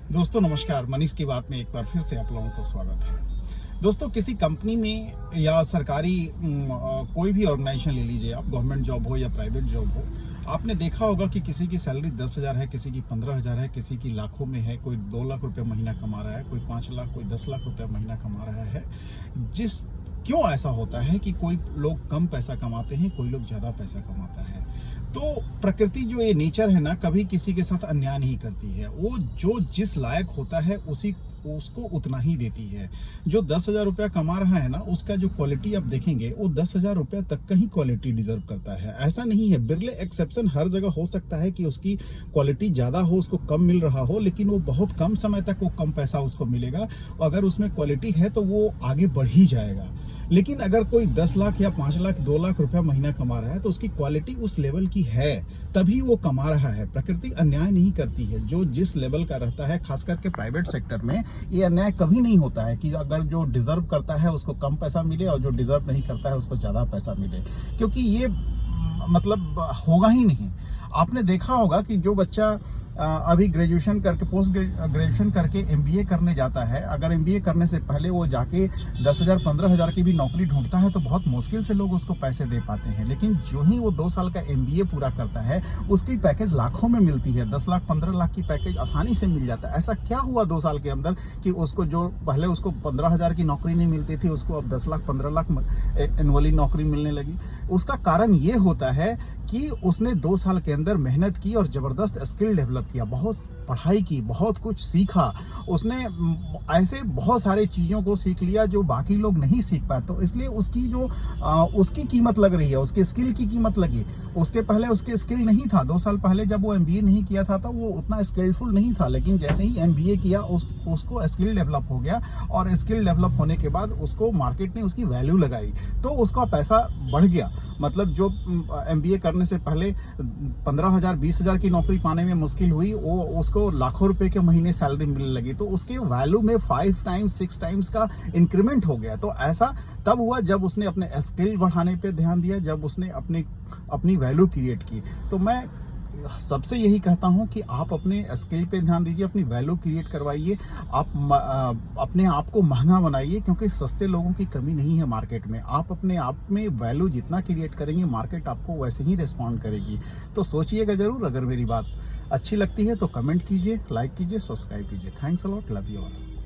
दोस्तों नमस्कार। मनीष की बात में एक बार फिर से आप लोगों को स्वागत है। दोस्तों, किसी कंपनी में या सरकारी कोई भी ऑर्गेनाइजेशन ले लीजिए आप, गवर्नमेंट जॉब हो या प्राइवेट जॉब हो, आपने देखा होगा कि किसी की सैलरी 10,000 है, किसी की 15,000 है, किसी की लाखों में है। कोई 2 लाख रुपए महीना कमा रहा है, कोई 5 लाख, कोई 10 लाख रुपए महीना कमा रहा है। जिस क्यों ऐसा होता है कि कोई लोग कम पैसा कमाते हैं, कोई लोग ज्यादा पैसा कमाता है? तो प्रकृति जो ये नेचर है ना, कभी किसी के साथ अन्याय नहीं करती है। वो जो जिस लायक होता है उसी उसको उतना ही देती है। जो 10,000 रुपया कमा रहा है ना, उसका जो क्वालिटी आप देखेंगे, वो 10,000 रुपया तक का ही क्वालिटी डिजर्व करता है। ऐसा नहीं है, बिरले एक्सेप्शन हर जगह हो सकता है कि उसकी क्वालिटी ज्यादा हो, उसको कम मिल रहा हो, लेकिन वो बहुत कम समय तक वो कम पैसा उसको मिलेगा। अगर उसमें क्वालिटी है तो वो आगे बढ़ ही जाएगा। लेकिन अगर कोई 10 लाख या 5 लाख 2 लाख रुपया महीना कमा रहा है तो उसकी क्वालिटी उस लेवल की है, तभी वो कमा रहा है। प्रकृति अन्याय नहीं करती है। जो जिस लेवल का रहता है, खास करके प्राइवेट सेक्टर में, ये अन्याय कभी नहीं होता है कि अगर जो डिजर्व करता है उसको कम पैसा मिले और जो डिजर्व नहीं करता है उसको ज्यादा पैसा मिले, क्योंकि ये मतलब होगा ही नहीं। आपने देखा होगा कि जो बच्चा अभी ग्रेजुएशन करके पोस्ट ग्रेजुएशन करके एमबीए करने जाता है, अगर एमबीए करने से पहले वो जाके 10,000 15,000 की भी नौकरी ढूंढता है तो बहुत मुश्किल से लोग उसको पैसे दे पाते हैं। लेकिन जो ही वो 2 साल का एमबीए पूरा करता है, उसकी पैकेज लाखों में मिलती है। 10 लाख 15 लाख की पैकेज आसानी से मिल जाता है। ऐसा क्या हुआ 2 साल के अंदर कि उसको जो पहले उसको 15,000 की नौकरी नहीं मिलती थी, उसको अब 10 लाख 15 लाख एनुअली नौकरी मिलने लगी? उसका कारण ये होता है कि उसने 2 साल के अंदर मेहनत की और जबरदस्त स्किल डेवलप किया, बहुत पढ़ाई की, बहुत कुछ सीखा। उसने ऐसे बहुत सारे चीजों को सीख लिया जो बाकी लोग नहीं सीख पाए, तो इसलिए उसकी जो उसकी कीमत लग रही है, उसके स्किल की कीमत लगी। उसके पहले उसके स्किल नहीं था। 2 साल पहले जब वो एमबीए नहीं किया था तो वो उतना स्किलफुल नहीं था, लेकिन जैसे ही एमबीए किया उसको स्किल डेवलप हो गया, और स्किल डेवलप होने के बाद उसको मार्केट ने उसकी वैल्यू लगाई, तो उसका पैसा बढ़ गया। मतलब जो एमबीए करने से पहले 15,000 20,000 की नौकरी पाने में मुश्किल हुई, वो उसको लाखों रुपए के महीने सैलरी मिलने लगी, तो उसके वैल्यू में 5 टाइम्स 6 टाइम्स का इंक्रीमेंट हो गया। तो ऐसा तब हुआ जब उसने अपने स्किल बढ़ाने पे ध्यान दिया, जब उसने अपनी वैल्यू क्रिएट की। तो मैं सबसे यही कहता हूं कि आप अपने स्किल पे ध्यान दीजिए, अपनी वैल्यू क्रिएट करवाइए। आप अपने आप को महंगा बनाइए, क्योंकि सस्ते लोगों की कमी नहीं है मार्केट में। आप अपने आप में वैल्यू जितना क्रिएट करेंगे, मार्केट आपको वैसे ही रिस्पॉन्ड करेगी। तो सोचिएगा जरूर। अगर मेरी बात अच्छी लगती है तो कमेंट कीजिए, लाइक कीजिए, सब्सक्राइब कीजिए। Thanks a lot, love you all.